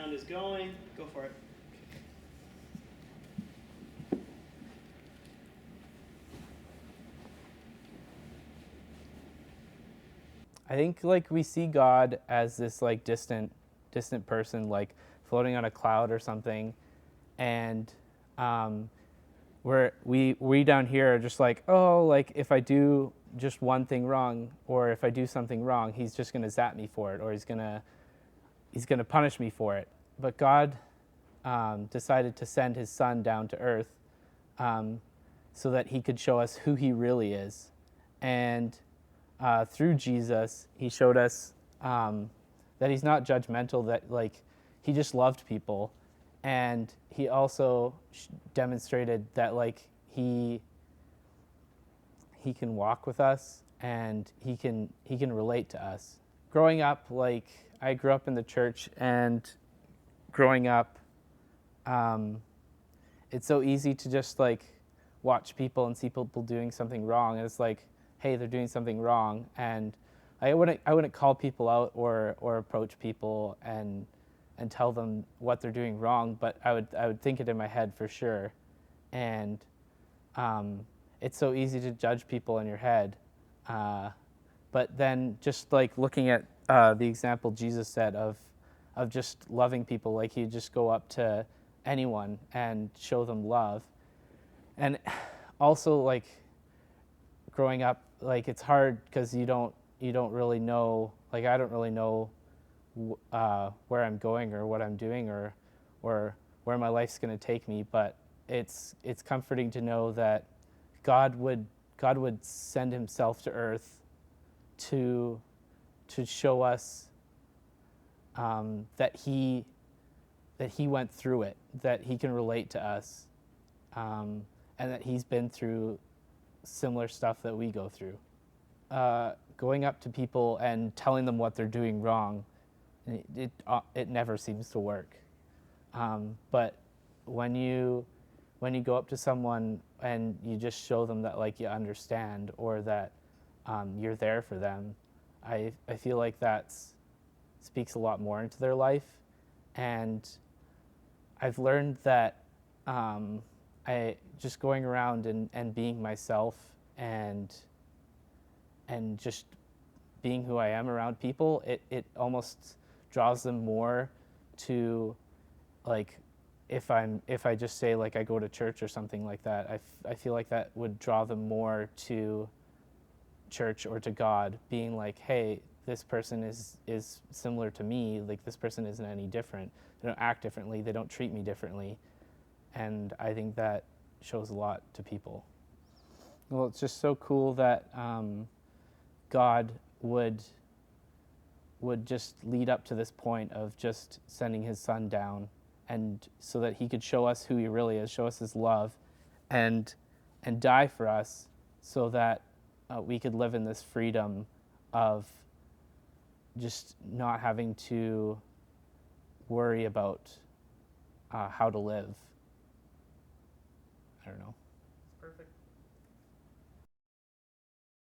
sound is going. Go for it. I think like we see God as this like distant person, like floating on a cloud or something, and we down here are just like, oh, like if I do just one thing wrong, or if I do something wrong, he's just gonna zap me for it, or he's gonna punish me for it. But God decided to send his son down to earth so that he could show us who he really is. And through Jesus, he showed us that he's not judgmental, that like he just loved people. And he also demonstrated that like he can walk with us and he can relate to us. Growing up, like I grew up in the church, and growing up, it's so easy to just like watch people and see people doing something wrong, and it's like, hey, they're doing something wrong, and I wouldn't call people out or approach people and tell them what they're doing wrong, but I would think it in my head for sure, and it's so easy to judge people in your head, but then just like looking at the example Jesus said of just loving people, like he'd just go up to anyone and show them love. And also like growing up, like it's hard because you don't really know, like I don't really know where I'm going or what I'm doing or where my life's going to take me, but it's comforting to know that God would send himself to earth to show us that he went through it, that he can relate to us, and that he's been through similar stuff that we go through. Going up to people and telling them what they're doing wrong, it never seems to work. But when you go up to someone and you just show them that like you understand, or that you're there for them, I feel like that speaks a lot more into their life. And I've learned that I just going around and being myself and just being who I am around people, it almost draws them more to, like, if I just say like I go to church or something like that, I feel like that would draw them more to church or to God, being like, hey, this person is similar to me, like this person isn't any different, they don't act differently, they don't treat me differently, and I think that shows a lot to people. Well, it's just so cool that God would just lead up to this point of just sending his son down, and so that he could show us who he really is, show us his love, and die for us, so that we could live in this freedom of just not having to worry about how to live. I don't know.